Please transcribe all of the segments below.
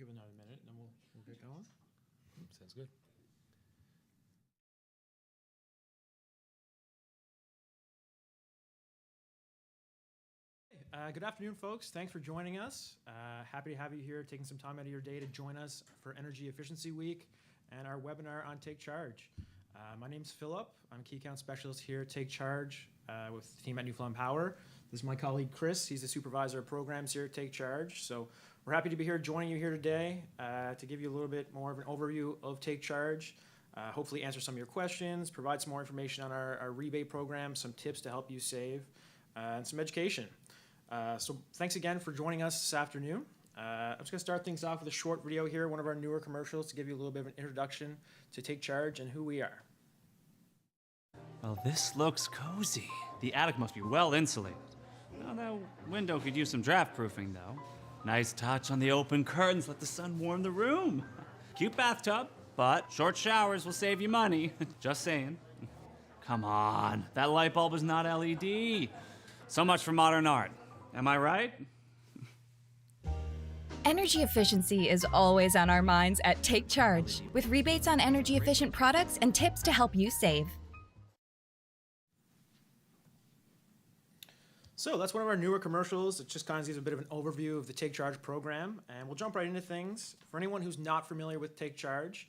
give it another minute, and then we'll get going. Sounds good. Good afternoon, folks. Thanks for joining us. Happy to have you here, taking some time out of your day to join us for Energy Efficiency Week and our webinar on takeCHARGE. My name's Philip. I'm a key account specialist here at takeCHARGE with the team at Newfoundland Power. This is my colleague Chris. He's the supervisor of programs here at takeCHARGE. So we're happy to be here, joining you here today to give you a little bit more of an overview of takeCHARGE. Hopefully answer some of your questions, provide some more information on our rebate program, some tips to help you save, and some education. So thanks again for joining us this afternoon. I'm just going to start things off with a short video here, one of our newer commercials, to give you a little bit of an introduction to takeCHARGE and who we are. Well, this looks cozy. The attic must be well insulated. Well, that window could use some draft proofing, though. Nice touch on the open curtains, let the sun warm the room. Cute bathtub, but short showers will save you money. Just saying. Come on, that light bulb is not LED. So much for modern art. Am I right? Energy efficiency is always on our minds at takeCHARGE, with rebates on energy-efficient products and tips to help you save. So that's one of our newer commercials. It just kind of gives a bit of an overview of the takeCHARGE program, and we'll jump right into things. For anyone who's not familiar with takeCHARGE,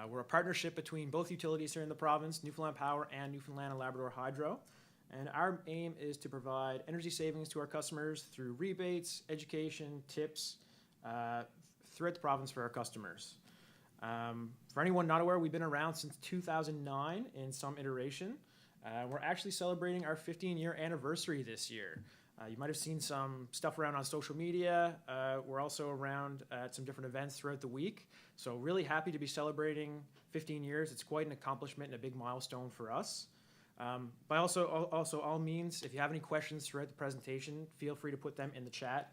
we're a partnership between both utilities here in the province, Newfoundland Power and Newfoundland and Labrador Hydro. And our aim is to provide energy savings to our customers through rebates, education, tips, throughout the province for our customers. For anyone not aware, we've been around since 2009 in some iteration. We're actually celebrating our 15-year anniversary this year. You might have seen some stuff around on social media. We're also around at some different events throughout the week. So really happy to be celebrating 15 years. It's quite an accomplishment and a big milestone for us. By also all means, if you have any questions throughout the presentation, feel free to put them in the chat.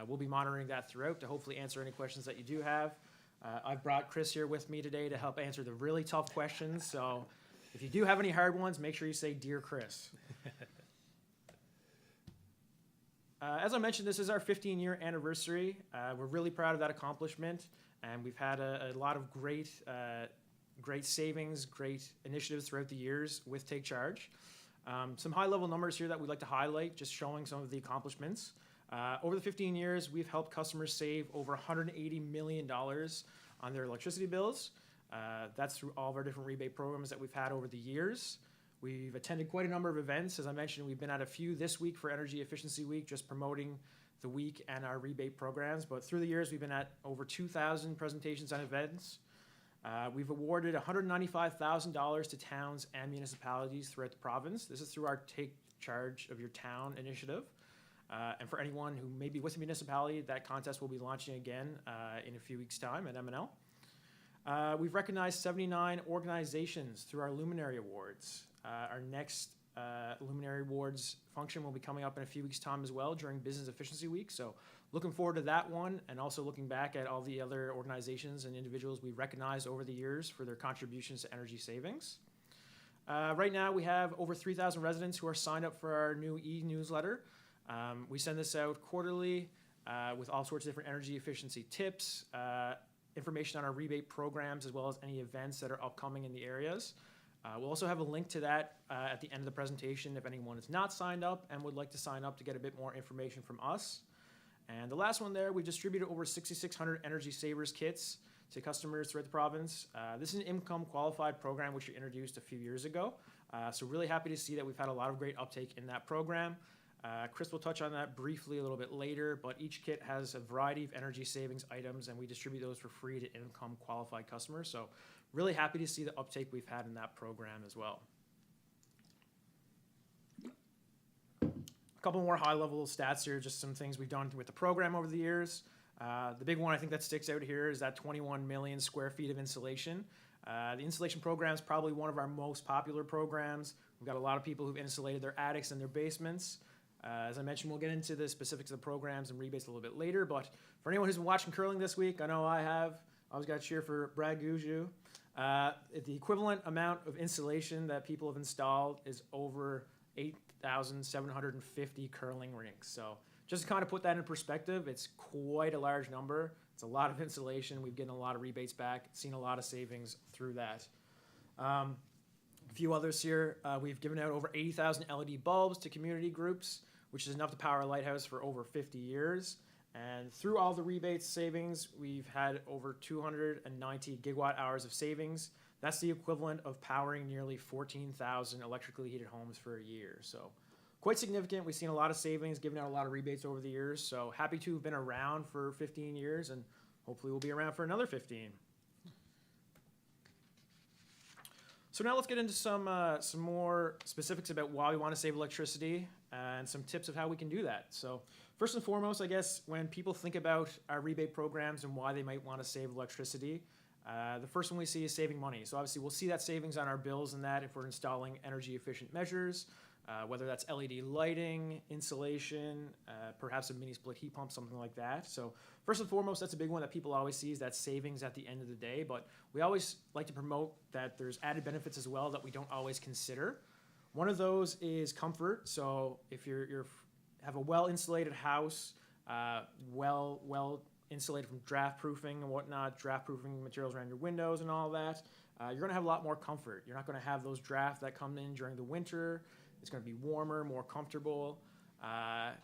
We'll be monitoring that throughout to hopefully answer any questions that you do have. I've brought Chris here with me today to help answer the really tough questions. So if you do have any hard ones, make sure you say, "Dear Chris." As I mentioned, this is our 15-year anniversary. We're really proud of that accomplishment, and we've had a lot of great savings, great initiatives throughout the years with takeCHARGE. Some high-level numbers here that we'd like to highlight, just showing some of the accomplishments. Over the 15 years, we've helped customers save over $180 million on their electricity bills. That's through all of our different rebate programs that we've had over the years. We've attended quite a number of events. As I mentioned, we've been at a few this week for Energy Efficiency Week, just promoting the week and our rebate programs. But through the years, we've been at over 2,000 presentations and events. We've awarded $195,000 to towns and municipalities throughout the province. This is through our Take Charge of Your Town initiative. And for anyone who may be with a municipality, that contest will be launching again in a few weeks' time at MNL. We've recognized 79 organizations through our Luminary Awards. Our next Luminary Awards function will be coming up in a few weeks' time as well during Business Efficiency Week. So looking forward to that one, and also looking back at all the other organizations and individuals we've recognized over the years for their contributions to energy savings. Right now, we have over 3,000 residents who are signed up for our new e-newsletter. We send this out quarterly with all sorts of different energy efficiency tips, information on our rebate programs, as well as any events that are upcoming in the areas. We'll also have a link to that at the end of the presentation if anyone is not signed up and would like to sign up to get a bit more information from us. And the last one there, we distributed over 6,600 Energy Savers kits to customers throughout the province. This is an income qualified program which we introduced a few years ago. So really happy to see that we've had a lot of great uptake in that program. Chris will touch on that briefly a little bit later, but each kit has a variety of energy savings items, and we distribute those for free to income qualified customers. So really happy to see the uptake we've had in that program as well. A couple more high-level stats here, just some things we've done with the program over the years. The big one I think that sticks out here is that 21 million square feet of insulation. The insulation program is probably one of our most popular programs. We've got a lot of people who've insulated their attics and their basements. As I mentioned, we'll get into the specifics of the programs and rebates a little bit later, but for anyone who's been watching curling this week, I know I have. I always got to cheer for Brad Gouju. The equivalent amount of insulation that people have installed is over 8,750 curling rinks. So just to kind of put that in perspective, it's quite a large number. It's a lot of insulation. We've gotten a lot of rebates back, seen a lot of savings through that. A few others here. We've given out over 80,000 LED bulbs to community groups, which is enough to power a lighthouse for over 50 years. And through all the rebates savings, we've had over 290 gigawatt hours of savings. That's the equivalent of powering nearly 14,000 electrically heated homes for a year. So quite significant. We've seen a lot of savings, given out a lot of rebates over the years. So happy to have been around for 15 years, and hopefully we'll be around for another 15. So now let's get into some more specifics about why we want to save electricity and some tips of how we can do that. So first and foremost, I guess, when people think about our rebate programs and why they might want to save electricity, the first one we see is saving money. So obviously we'll see that savings on our bills and that if we're installing energy efficient measures, whether that's LED lighting, insulation, perhaps a mini split heat pump, something like that. So first and foremost, that's a big one that people always see is that savings at the end of the day. But we always like to promote that there's added benefits as well that we don't always consider. One of those is comfort. So if you're have a well-insulated house, well insulated from draft proofing and whatnot, draft proofing materials around your windows and all that, you're going to have a lot more comfort. You're not going to have those drafts that come in during the winter. It's going to be warmer, more comfortable.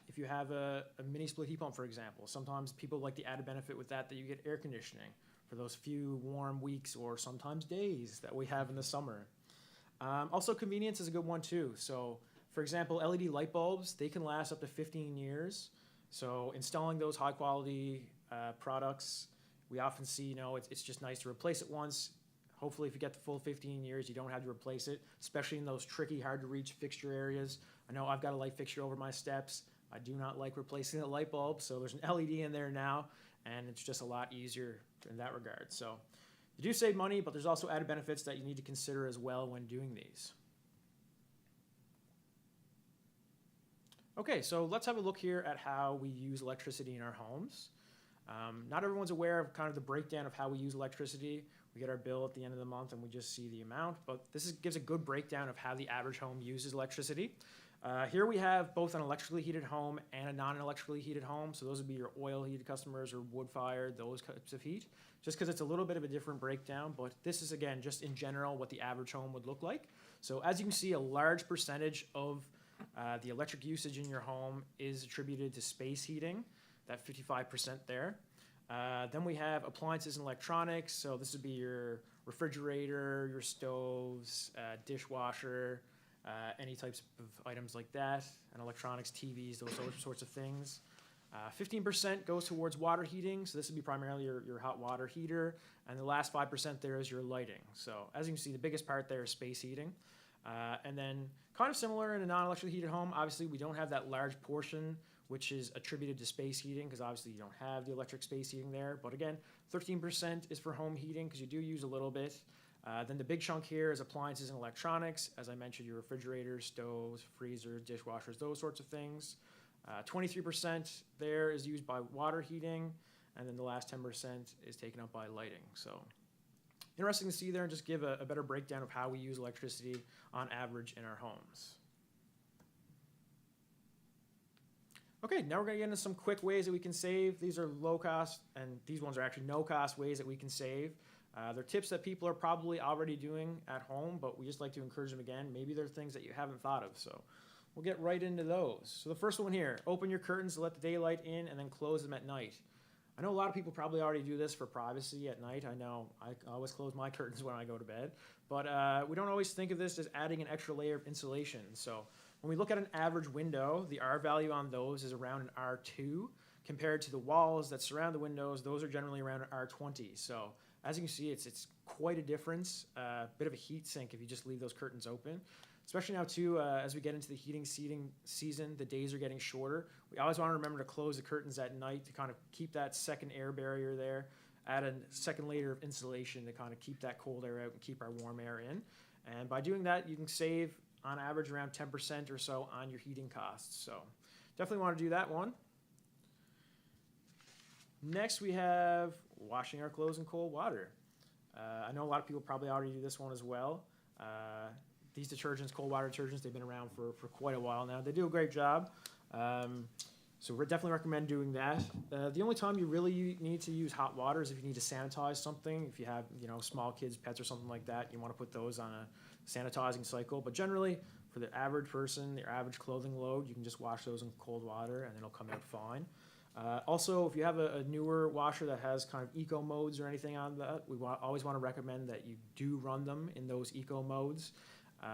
If you have a mini split heat pump, for example, sometimes people like the added benefit with that you get air conditioning for those few warm weeks or sometimes days that we have in the summer. Also, convenience is a good one too. So, for example, LED light bulbs, they can last up to 15 years. So installing those high quality products, we often see, it's just nice to replace it once. Hopefully, if you get the full 15 years, you don't have to replace it, especially in those tricky, hard-to-reach fixture areas. I know I've got a light fixture over my steps. I do not like replacing the light bulb, so there's an LED in there now, and it's just a lot easier in that regard. So you do save money, but there's also added benefits that you need to consider as well when doing these. Okay, so let's have a look here at how we use electricity in our homes. Not everyone's aware of kind of the breakdown of how we use electricity. We get our bill at the end of the month and we just see the amount, but gives a good breakdown of how the average home uses electricity. Here we have both an electrically heated home and a non-electrically heated home. So those would be your oil heated customers or wood fired, those types of heat, just because it's a little bit of a different breakdown, but this is again, just in general, what the average home would look like. So as you can see, a large percentage of the electric usage in your home is attributed to space heating, that 55% there. Then we have appliances and electronics. So this would be your refrigerator, your stoves, dishwasher, any types of items like that, and electronics, TVs, those sorts of things. 15% goes towards water heating. So this would be primarily your hot water heater. And the last 5% there is your lighting. So as you can see, the biggest part there is space heating. And then kind of similar in a non-electrically heated home, obviously we don't have that large portion which is attributed to space heating because obviously you don't have the electric space heating there. But again, 13% is for home heating because you do use a little bit. Then the big chunk here is appliances and electronics. As I mentioned, your refrigerators, stoves, freezers, dishwashers, those sorts of things. 23% there is used by water heating. And then the last 10% is taken up by lighting. So interesting to see there and just give a better breakdown of how we use electricity on average in our homes. Okay, now we're going to get into some quick ways that we can save. These are low cost, and these ones are actually no cost ways that we can save. They're tips that people are probably already doing at home, but we just like to encourage them again. Maybe they're things that you haven't thought of, so we'll get right into those. So the first one here, open your curtains to let the daylight in and then close them at night. I know a lot of people probably already do this for privacy at night. I know I always close my curtains when I go to bed, but we don't always think of this as adding an extra layer of insulation. So when we look at an average window, the R value on those is around an R2 compared to the walls that surround the windows. Those are generally around an R20. So as you can see, it's quite a difference, a bit of a heat sink if you just leave those curtains open. Especially now too, as we get into the heating season, the days are getting shorter. We always want to remember to close the curtains at night to kind of keep that second air barrier there, add a second layer of insulation to kind of keep that cold air out and keep our warm air in. And by doing that, you can save on average around 10% or so on your heating costs. So definitely want to do that one. Next, we have washing our clothes in cold water. I know a lot of people probably already do this one as well. These detergents, cold water detergents, they've been around for quite a while now. They do a great job. So we definitely recommend doing that. The only time you really need to use hot water is if you need to sanitize something. If you have, small kids, pets or something like that, you want to put those on a sanitizing cycle. But generally, for the average person, their average clothing load, you can just wash those in cold water and then it'll come out fine. Also, if you have a newer washer that has kind of eco modes or anything on that, always want to recommend that you do run them in those eco modes.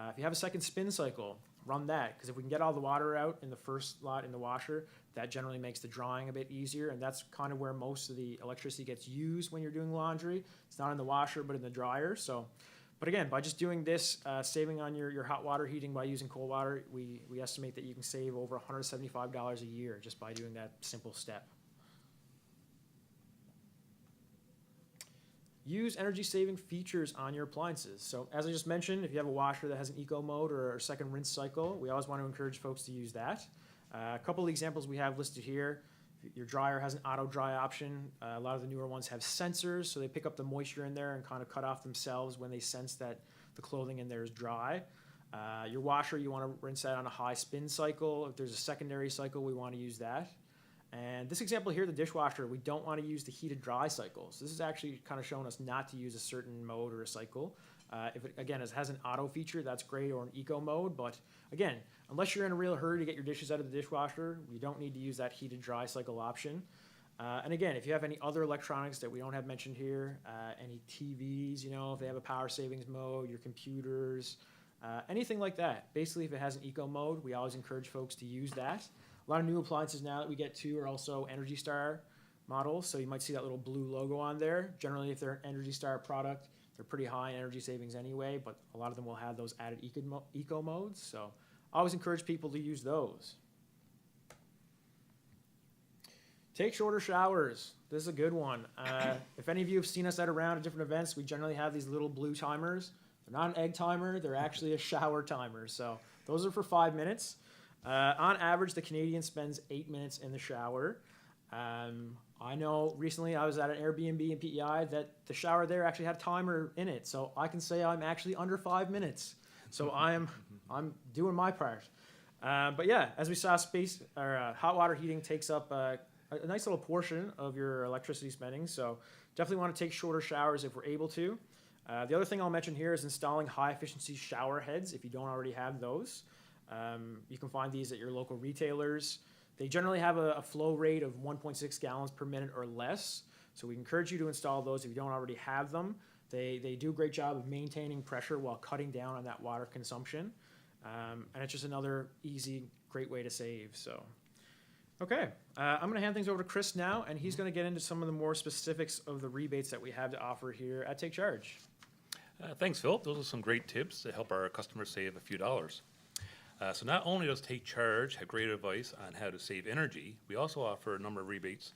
If you have a second spin cycle, run that, because if we can get all the water out in the first lot in the washer, that generally makes the drying a bit easier, and that's kind of where most of the electricity gets used when you're doing laundry. It's not in the washer, but in the dryer. So, but again, by just doing this, saving on your hot water heating by using cold water, we estimate that you can save over $175 a year just by doing that simple step. Use energy-saving features on your appliances. So as I just mentioned, if you have a washer that has an eco mode or a second rinse cycle, we always want to encourage folks to use that. A couple of examples we have listed here. Your dryer has an auto dry option. A lot of the newer ones have sensors, so they pick up the moisture in there and kind of cut off themselves when they sense that the clothing in there is dry. Your washer, you want to rinse that on a high spin cycle. If there's a secondary cycle, we want to use that. And this example here, the dishwasher, we don't want to use the heated dry cycle. So this is actually kind of showing us not to use a certain mode or a cycle. If it, again, it has an auto feature, that's great, or an eco mode. But again, unless you're in a real hurry to get your dishes out of the dishwasher, you don't need to use that heated dry cycle option. And again, if you have any other electronics that we don't have mentioned here, any TVs, if they have a power savings mode, your computers, anything like that. Basically, if it has an eco mode, we always encourage folks to use that. A lot of new appliances now that we get to are also Energy Star models, so you might see that little blue logo on there. Generally, if they're an Energy Star product, they're pretty high in energy savings anyway, but a lot of them will have those added eco modes, so I always encourage people to use those. Take shorter showers. This is a good one. If any of you have seen us at different events, we generally have these little blue timers. They're not an egg timer, they're actually a shower timer, so those are for 5 minutes. On average, the Canadian spends 8 minutes in the shower. I know recently I was at an Airbnb in PEI that the shower there actually had a timer in it, so I can say I'm actually under 5 minutes. So I'm doing my part. But yeah, as we saw, hot water heating takes up a nice little portion of your electricity spending. So definitely want to take shorter showers if we're able to. The other thing I'll mention here is installing high efficiency shower heads if you don't already have those. You can find these at your local retailers. They generally have a flow rate of 1.6 gallons per minute or less. So we encourage you to install those if you don't already have them. They do a great job of maintaining pressure while cutting down on that water consumption. And it's just another easy, great way to save. So, okay, I'm going to hand things over to Chris now, and he's going to get into some of the more specifics of the rebates that we have to offer here at takeCHARGE. Thanks, Phil. Those are some great tips to help our customers save a few dollars. So not only does takeCHARGE have great advice on how to save energy, we also offer a number of rebates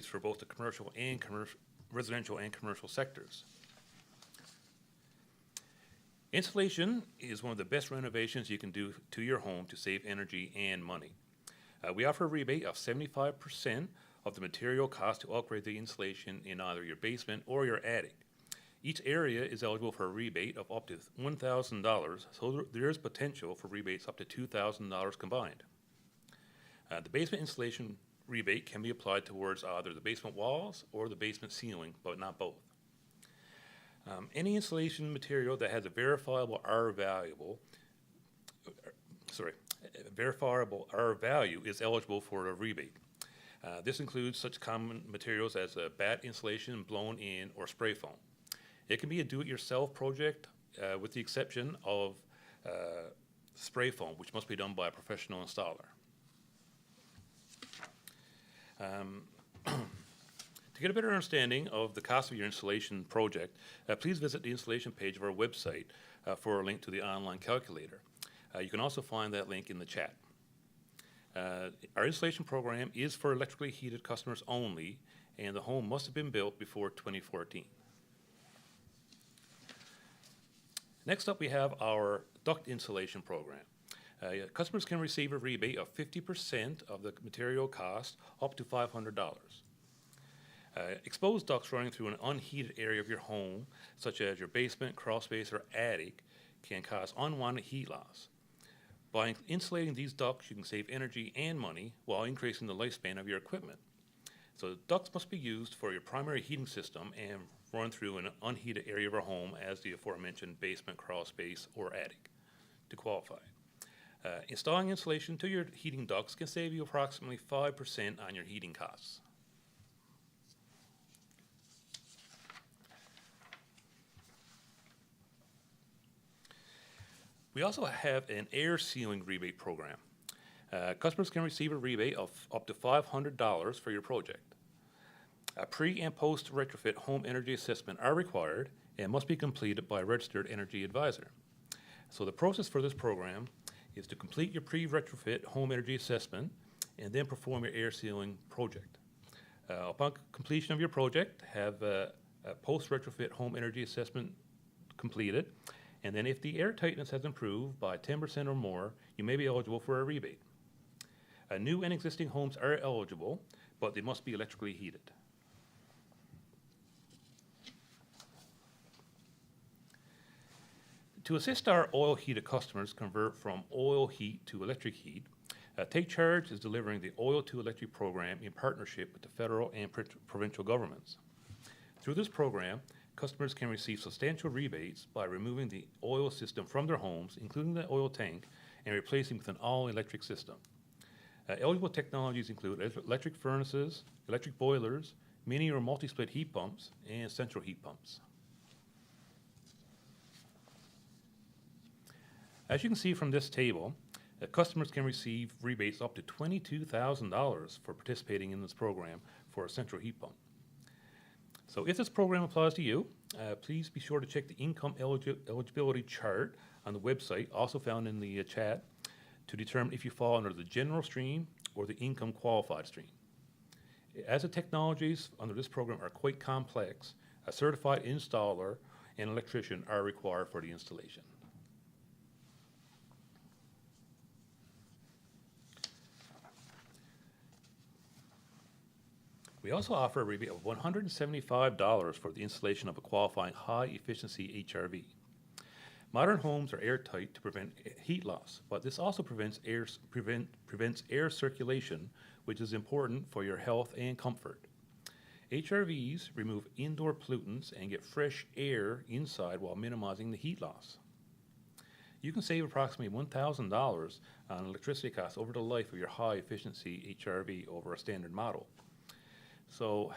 for both the commercial and residential and commercial sectors. Insulation is one of the best renovations you can do to your home to save energy and money. We offer a rebate of 75% of the material cost to upgrade the insulation in either your basement or your attic. Each area is eligible for a rebate of up to $1,000, so there is potential for rebates up to $2,000 combined. The basement insulation rebate can be applied towards either the basement walls or the basement ceiling, but not both. Any insulation material that has a verifiable R value is eligible for a rebate. This includes such common materials as bat insulation, blown in, or spray foam. It can be a do-it-yourself project with the exception of spray foam, which must be done by a professional installer. To get a better understanding of the cost of your installation project, please visit the installation page of our website for a link to the online calculator. You can also find that link in the chat. Our installation program is for electrically heated customers only, and the home must have been built before 2014. Next up, we have our duct insulation program. Customers can receive a rebate of 50% of the material cost up to $500. Exposed ducts running through an unheated area of your home, such as your basement, crawl space, or attic, can cause unwanted heat loss. By insulating these ducts, you can save energy and money while increasing the lifespan of your equipment. So the ducts must be used for your primary heating system and run through an unheated area of our home as the aforementioned basement, crawl space, or attic to qualify. Installing insulation to your heating ducts can save you approximately 5% on your heating costs. We also have an air sealing rebate program. Customers can receive a rebate of up to $500 for your project. A pre- and post-retrofit home energy assessment are required and must be completed by a registered energy advisor. So the process for this program is to complete your pre-retrofit home energy assessment and then perform your air sealing project. Upon completion of your project, have a post-retrofit home energy assessment completed, and then if the air tightness has improved by 10% or more, you may be eligible for a rebate. New and existing homes are eligible, but they must be electrically heated. To assist our oil-heated customers convert from oil heat to electric heat, takeCHARGE is delivering the Oil to Electric program in partnership with the federal and provincial governments. Through this program, customers can receive substantial rebates by removing the oil system from their homes, including the oil tank, and replacing with an all-electric system. Eligible technologies include electric furnaces, electric boilers, mini or multi-split heat pumps, and central heat pumps. As you can see from this table, customers can receive rebates up to $22,000 for participating in this program for a central heat pump. So if this program applies to you, please be sure to check the income eligibility chart on the website, also found in the chat, to determine if you fall under the general stream or the income qualified stream. As the technologies under this program are quite complex, a certified installer and electrician are required for the installation. We also offer a rebate of $175 for the installation of a qualifying high-efficiency HRV. Modern homes are airtight to prevent heat loss, but this also prevents air circulation, which is important for your health and comfort. HRVs remove indoor pollutants and get fresh air inside while minimizing the heat loss. You can save approximately $1,000 on electricity costs over the life of your high-efficiency HRV over a standard model. So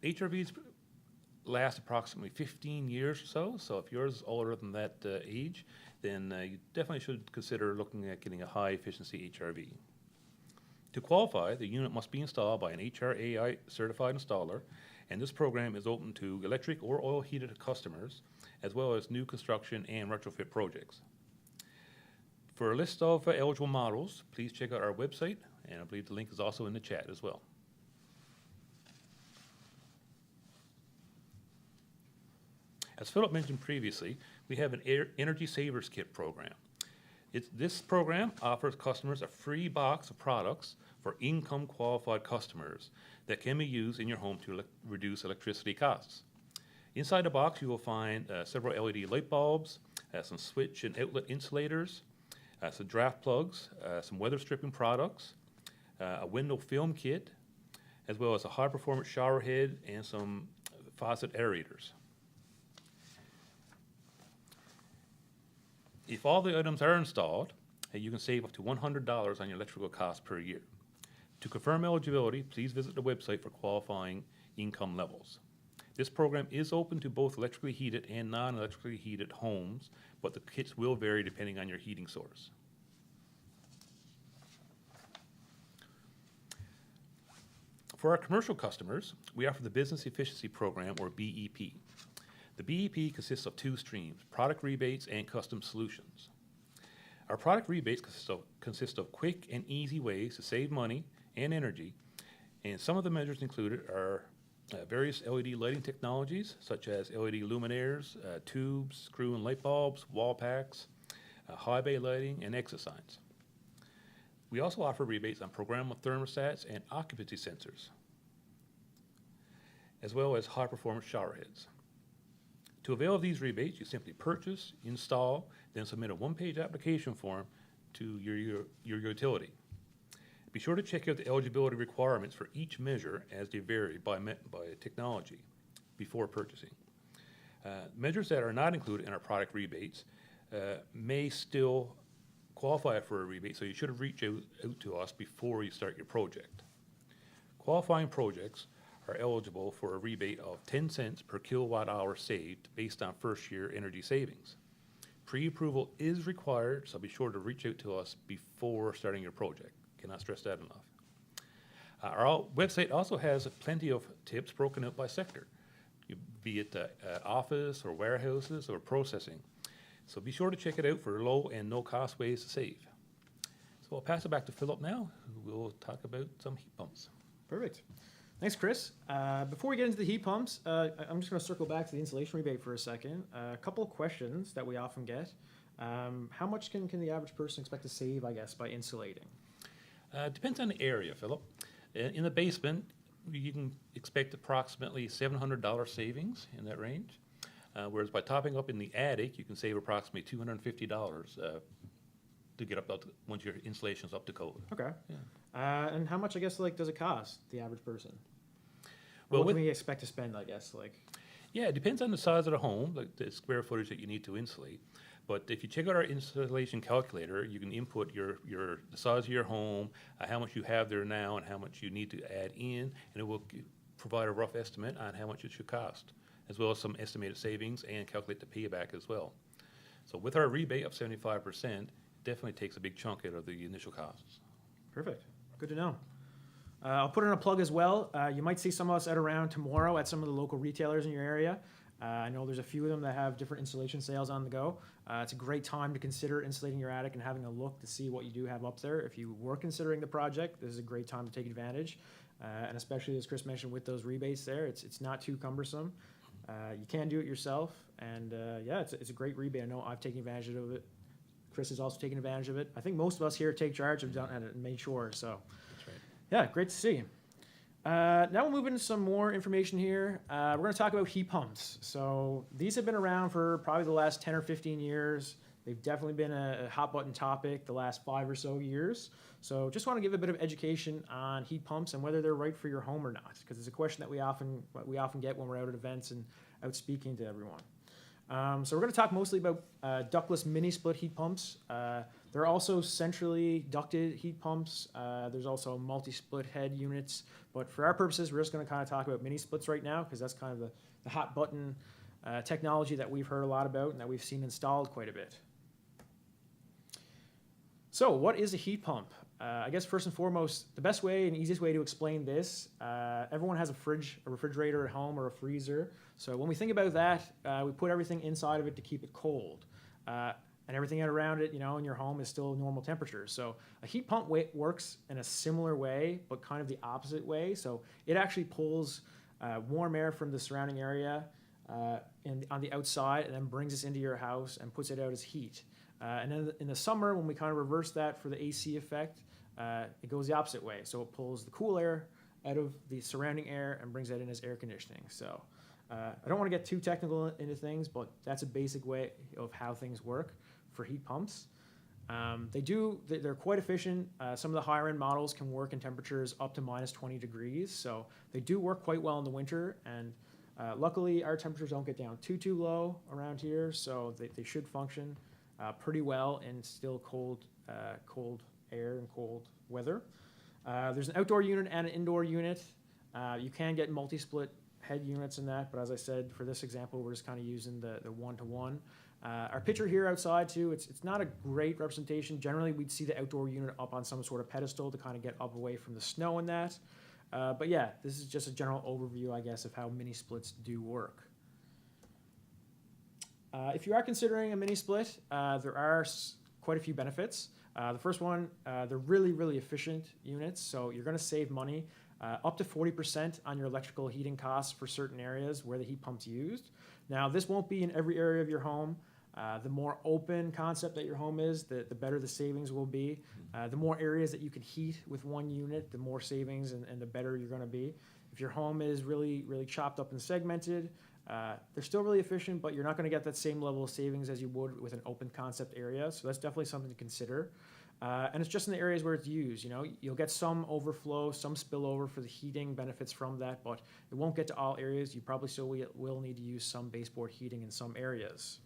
HRVs last approximately 15 years or so. So if yours is older than that age, then you definitely should consider looking at getting a high-efficiency HRV. To qualify, the unit must be installed by an HRAI certified installer, and this program is open to electric or oil-heated customers, as well as new construction and retrofit projects. For a list of eligible models, please check out our website, and I believe the link is also in the chat as well. As Philip mentioned previously, we have an Energy Savers Kit program. This program offers customers a free box of products for income-qualified customers that can be used in your home to reduce electricity costs. Inside the box, you will find several LED light bulbs, some switch and outlet insulators, some draft plugs, some weather stripping products, a window film kit, as well as a high-performance shower head and some faucet aerators. If all the items are installed, you can save up to $100 on your electrical costs per year. To confirm eligibility, please visit the website for qualifying income levels. This program is open to both electrically heated and non-electrically heated homes, but the kits will vary depending on your heating source. For our commercial customers, we offer the Business Efficiency Program, or BEP. The BEP consists of two streams, product rebates and custom solutions. Our product rebates consist of quick and easy ways to save money and energy, and some of the measures included are various LED lighting technologies, such as LED luminaires, tubes, screw and light bulbs, wall packs, high bay lighting, and exit signs. We also offer rebates on programmable thermostats and occupancy sensors, as well as high-performance shower heads. To avail of these rebates, you simply purchase, install, then submit a one-page application form to your utility. Be sure to check out the eligibility requirements for each measure as they vary by technology before purchasing. Measures that are not included in our product rebates may still qualify for a rebate, so you should reach out to us before you start your project. Qualifying projects are eligible for a rebate of 10 cents per kilowatt hour saved based on first year energy savings. Pre-approval is required, so be sure to reach out to us before starting your project. Cannot stress that enough. Our website also has plenty of tips broken out by sector, be it office or warehouses or processing. So be sure to check it out for low and no cost ways to save. So I'll pass it back to Philip now, who will talk about some heat pumps. Perfect. Thanks, Chris. Before we get into the heat pumps, I'm just going to circle back to the insulation rebate for a second. A couple of questions that we often get. How much can the average person expect to save, I guess, by insulating? Depends on the area, Philip. In the basement, you can expect approximately $700 savings in that range. Whereas by topping up in the attic, you can save approximately $250 to get up once your installation's up to code. Okay. Yeah. And how much, I guess, does it cost the average person? Well, what can we expect to spend, I guess? Yeah, it depends on the size of the home, like the square footage that you need to insulate. But if you check out our installation calculator, you can input the size of your home, how much you have there now, and how much you need to add in, and it will provide a rough estimate on how much it should cost, as well as some estimated savings and calculate the payback as well. So with our rebate of 75%, it definitely takes a big chunk out of the initial costs. Perfect. Good to know. I'll put in a plug as well. You might see some of us out around tomorrow at some of the local retailers in your area. I know there's a few of them that have different installation sales on the go. It's a great time to consider insulating your attic and having a look to see what you do have up there. If you were considering the project, this is a great time to take advantage. And especially, as Chris mentioned, with those rebates there, it's not too cumbersome. You can do it yourself. And yeah, it's a great rebate. I know I've taken advantage of it. Chris has also taken advantage of it. I think most of us here at takeCHARGE have done it and made sure. So That's right. yeah, great to see. Now we'll move into some more information here. We're going to talk about heat pumps. So these have been around for probably the last 10 or 15 years. They've definitely been a hot button topic the last 5 or so years. So just want to give a bit of education on heat pumps and whether they're right for your home or not, because it's a question that we often get when we're out at events and out speaking to everyone. So we're going to talk mostly about ductless mini split heat pumps. There are also centrally ducted heat pumps. There's also multi-split head units. But for our purposes, we're just going to kind of talk about mini splits right now, because that's kind of the hot button technology that we've heard a lot about and that we've seen installed quite a bit. So what is a heat pump? I guess first and foremost, the best way and easiest way to explain this, everyone has a refrigerator at home or a freezer. So when we think about that, we put everything inside of it to keep it cold. And everything around it, in your home is still normal temperature. So a heat pump works in a similar way, but kind of the opposite way. So it actually pulls warm air from the surrounding area on the outside and then brings it into your house and puts it out as heat. And then in the summer, when we kind of reverse that for the AC effect, it goes the opposite way. So it pulls the cool air out of the surrounding air and brings that in as air conditioning. So I don't want to get too technical into things, but that's a basic way of how things work for heat pumps. They're quite efficient. Some of the higher end models can work in temperatures up to minus 20 degrees. So they do work quite well in the winter. And luckily, our temperatures don't get down too low around here. So they should function pretty well in still cold air and cold weather. There's an outdoor unit and an indoor unit. You can get multi-split head units in that, but as I said, for this example, we're just kind of using the one-to-one. Our picture here outside too, it's not a great representation. Generally, we'd see the outdoor unit up on some sort of pedestal to kind of get up away from the snow and that. But yeah, this is just a general overview, I guess, of how mini splits do work. If you are considering a mini split, there are quite a few benefits. The first one, they're really, really efficient units, so you're going to save money, up to 40% on your electrical heating costs for certain areas where the heat pump's used. Now, this won't be in every area of your home. The more open concept that your home is, the better the savings will be. The more areas that you can heat with one unit, the more savings and the better you're going to be. If your home is really, really chopped up and segmented, they're still really efficient, but you're not going to get that same level of savings as you would with an open concept area. So that's definitely something to consider. And it's just in the areas where it's used. You know, you'll get some overflow, some spillover for the heating benefits from that, but it won't get to all areas. You probably still will need to use some baseboard heating in some areas.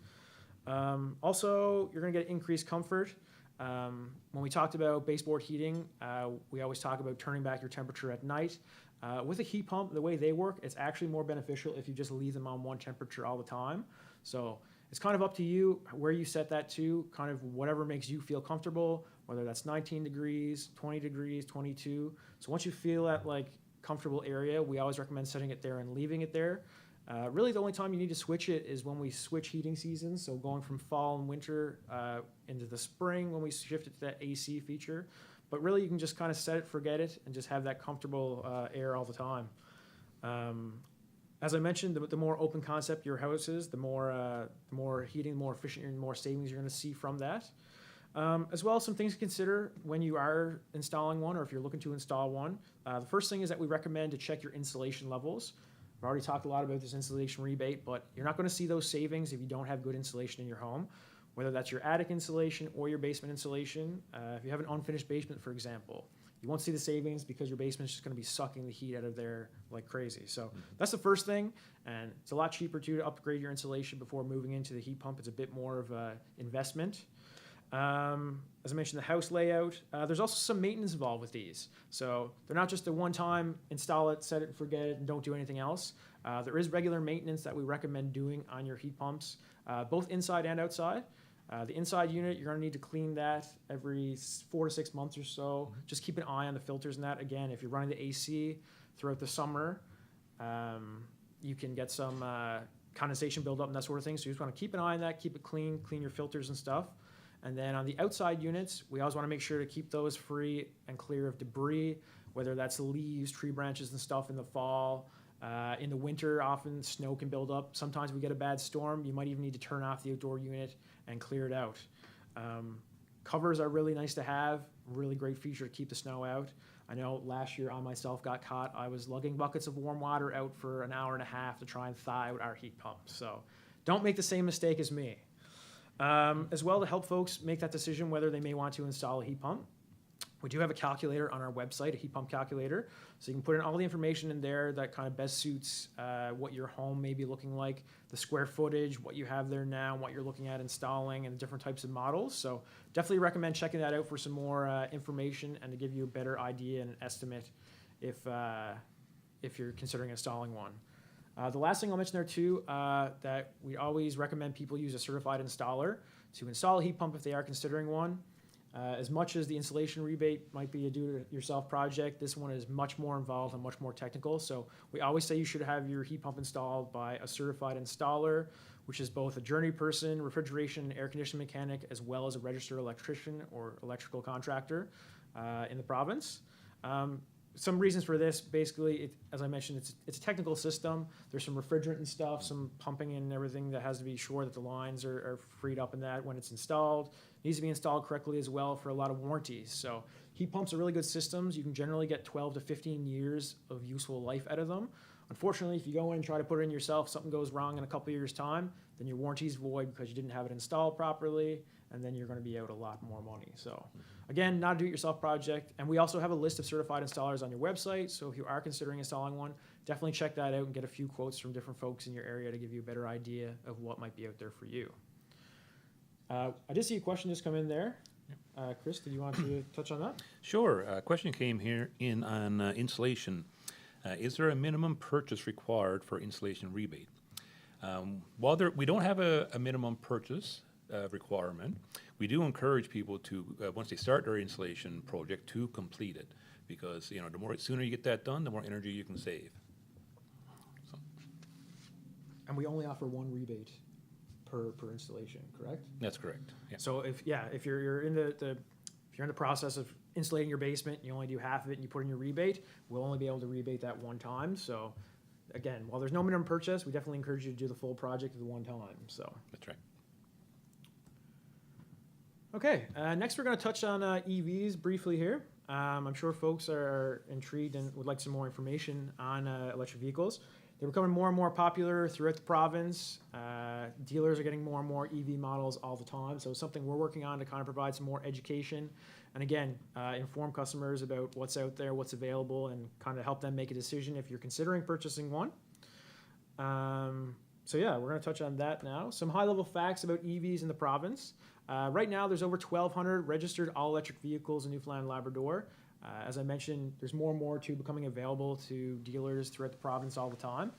Also, you're going to get increased comfort. When we talked about baseboard heating, we always talk about turning back your temperature at night. With a heat pump, the way they work, it's actually more beneficial if you just leave them on one temperature all the time. So it's kind of up to you where you set that to, kind of whatever makes you feel comfortable, whether that's 19 degrees, 20 degrees, 22. So once you feel that like comfortable area, we always recommend setting it there and leaving it there. Really, the only time you need to switch it is when we switch heating seasons. So going from fall and winter into the spring when we shift it to that AC feature. But really, you can just kind of set it, forget it, and just have that comfortable air all the time. As I mentioned, the more open concept your house is, the more heating, more efficient, and more savings you're going to see from that. As well as some things to consider when you are installing one or if you're looking to install one. The first thing is that we recommend to check your insulation levels. I've already talked a lot about this insulation rebate, but you're not going to see those savings if you don't have good insulation in your home, whether that's your attic insulation or your basement insulation. If you have an unfinished basement, for example, you won't see the savings because your basement's just going to be sucking the heat out of there like crazy. So that's the first thing, and it's a lot cheaper too to upgrade your insulation before moving into the heat pump. It's a bit more of an investment. As I mentioned, the house layout, there's also some maintenance involved with these. So they're not just a one-time install it, set it and forget it, and don't do anything else. There is regular maintenance that we recommend doing on your heat pumps, both inside and outside. The inside unit, you're going to need to clean that every 4 to 6 months or so. Just keep an eye on the filters and that. Again, if you're running the AC throughout the summer, you can get some condensation buildup and that sort of thing. So you just want to keep an eye on that, keep it clean, clean your filters and stuff. And then on the outside units, we always want to make sure to keep those free and clear of debris, whether that's leaves, tree branches and stuff in the fall. In the winter, often snow can build up. Sometimes we get a bad storm. You might even need to turn off the outdoor unit and clear it out. Covers are really nice to have, really great feature to keep the snow out. I know last year I myself got caught. I was lugging buckets of warm water out for an hour and a half to try and thaw out our heat pump. So don't make the same mistake as me. As well, to help folks make that decision whether they may want to install a heat pump, we do have a calculator on our website, a heat pump calculator. So you can put in all the information in there that kind of best suits what your home may be looking like, the square footage, what you have there now, what you're looking at installing, and different types of models. So definitely recommend checking that out for some more information and to give you a better idea and an estimate if you're considering installing one. The last thing I'll mention there too, that we always recommend people use a certified installer to install a heat pump if they are considering one. As much as the installation rebate might be a do-it-yourself project, this one is much more involved and much more technical. So we always say you should have your heat pump installed by a certified installer, which is both a journey person, refrigeration and air conditioning mechanic, as well as a registered electrician or electrical contractor in the province. Some reasons for this, basically, as I mentioned, it's a technical system. There's some refrigerant and stuff, some pumping and everything that has to be sure that the lines are freed up in that when it's installed. It needs to be installed correctly as well for a lot of warranties. So heat pumps are really good systems. You can generally get 12 to 15 years of useful life out of them. Unfortunately, if you go in and try to put it in yourself, something goes wrong in a couple of years' time, then your warranty's void because you didn't have it installed properly, and then you're going to be out a lot more money. So again, not a do-it-yourself project. And we also have a list of certified installers on your website. So if you are considering installing one, definitely check that out and get a few quotes from different folks in your area to give you a better idea of what might be out there for you. I did see a question just come in there. Chris, did you want to touch on that? Sure. A question came here in on insulation. Is there a minimum purchase required for insulation rebate? While we don't have a minimum purchase requirement, we do encourage people to, once they start their insulation project, to complete it, because the sooner you get that done, the more energy you can save. So. And we only offer one rebate per installation, correct? That's correct. Yeah. So if you're in the process of insulating your basement, you only do half of it and you put in your rebate, we'll only be able to rebate that one time. So again, while there's no minimum purchase, we definitely encourage you to do the full project at the one time. So That's right. okay, next we're going to touch on EVs briefly here. I'm sure folks are intrigued and would like some more information on electric vehicles. They're becoming more and more popular throughout the province. Dealers are getting more and more EV models all the time. So it's something we're working on to kind of provide some more education and again, inform customers about what's out there, what's available, and kind of help them make a decision if you're considering purchasing one. So yeah, we're going to touch on that now. Some high-level facts about EVs in the province. Right now, there's over 1,200 registered all-electric vehicles in Newfoundland and Labrador. As I mentioned, there's more and more too becoming available to dealers throughout the province all the time.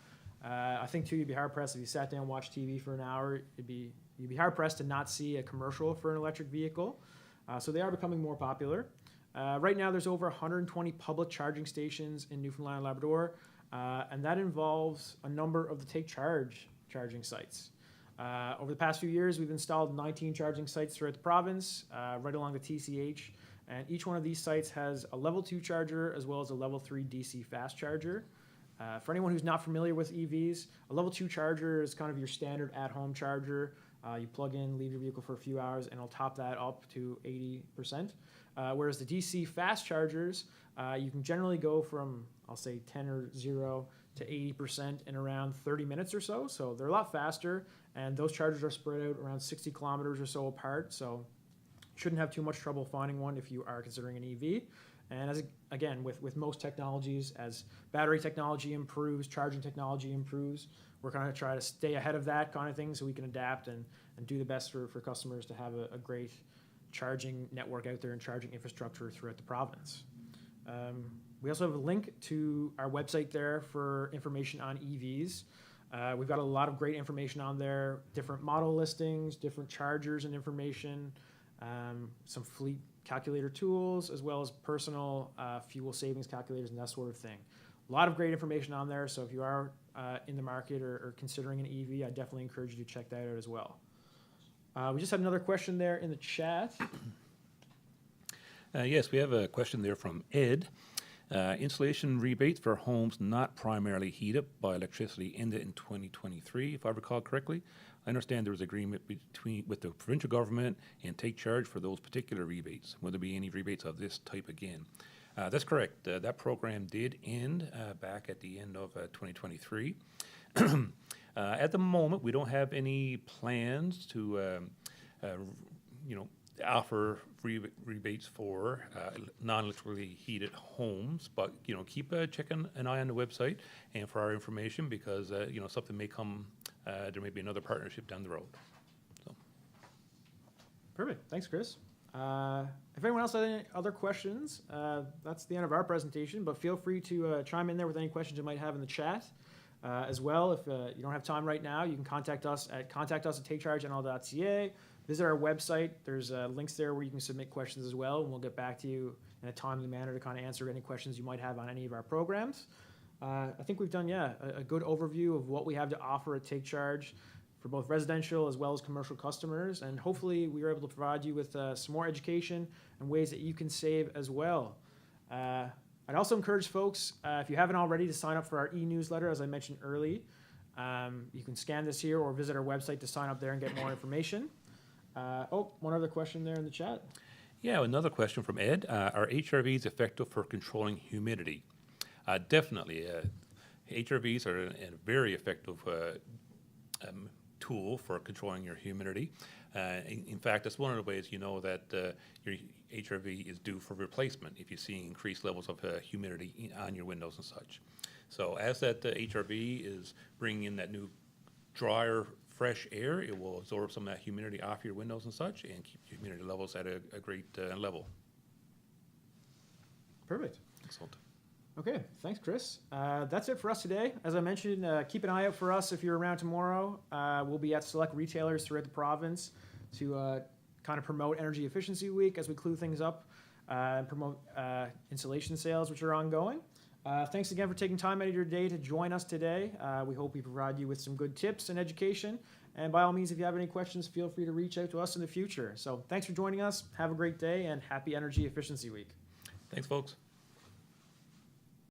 I think too, you'd be hard-pressed if you sat down and watched TV for an hour. You'd be hard-pressed to not see a commercial for an electric vehicle. So they are becoming more popular. Right now, there's over 120 public charging stations in Newfoundland and Labrador, and that involves a number of the takeCHARGE charging sites. Over the past few years, we've installed 19 charging sites throughout the province, right along the takeCHARGE, and each one of these sites has a level 2 charger as well as a level 3 DC fast charger. For anyone who's not familiar with EVs, a level 2 charger is kind of your standard at-home charger. You plug in, leave your vehicle for a few hours, and it'll top that up to 80%. Whereas the DC fast chargers, you can generally go from, I'll say 10 or 0 to 80% in around 30 minutes or so. So they're a lot faster, and those chargers are spread out around 60 kilometers or so apart. So shouldn't have too much trouble finding one if you are considering an EV. And as again, with most technologies, as battery technology improves, charging technology improves, we're going to try to stay ahead of that kind of thing so we can adapt and do the best for customers to have a great charging network out there and charging infrastructure throughout the province. We also have a link to our website there for information on EVs. We've got a lot of great information on there, different model listings, different chargers and information, some fleet calculator tools, as well as personal fuel savings calculators and that sort of thing. A lot of great information on there, so if you are in the market or considering an EV, I definitely encourage you to check that out as well. We just had another question there in the chat. Yes, we have a question there from Ed. Installation rebates for homes not primarily heated by electricity ended in 2023, if I recall correctly. I understand there was agreement with the provincial government and takeCHARGE for those particular rebates. Will there be any rebates of this type again? That's correct. That program did end back at the end of 2023. At the moment, we don't have any plans to, offer rebates for non-electrically heated homes, but keep checking an eye on the website and for our information because something may come. There may be another partnership down the road. So. Perfect. Thanks, Chris. If anyone else has any other questions, that's the end of our presentation, but feel free to chime in there with any questions you might have in the chat. As well, if you don't have time right now, you can contact us at takeCHARGENL.ca. Visit our website. There's links there where you can submit questions as well, and we'll get back to you in a timely manner to kind of answer any questions you might have on any of our programs. I think we've done, a good overview of what we have to offer at takeCHARGE for both residential as well as commercial customers, and hopefully we were able to provide you with some more education and ways that you can save as well. I'd also encourage folks, if you haven't already, to sign up for our e-newsletter, as I mentioned early. You can scan this here or visit our website to sign up there and get more information. One other question there in the chat. Yeah, another question from Ed. Are HRVs effective for controlling humidity? Definitely. HRVs are a very effective tool for controlling your humidity. In fact, that's one of the ways you know that your HRV is due for replacement if you see increased levels of humidity on your windows and such. So as that HRV is bringing in that new drier, fresh air, it will absorb some of that humidity off your windows and such and keep humidity levels at a great level. Perfect. Excellent. Okay, thanks, Chris. That's it for us today. As I mentioned, keep an eye out for us if you're around tomorrow. We'll be at select retailers throughout the province to kind of promote Energy Efficiency Week as we clue things up and promote installation sales, which are ongoing. Thanks again for taking time out of your day to join us today. We hope we provide you with some good tips and education. And by all means, if you have any questions, feel free to reach out to us in the future. So thanks for joining us. Have a great day and happy Energy Efficiency Week. Thanks, folks.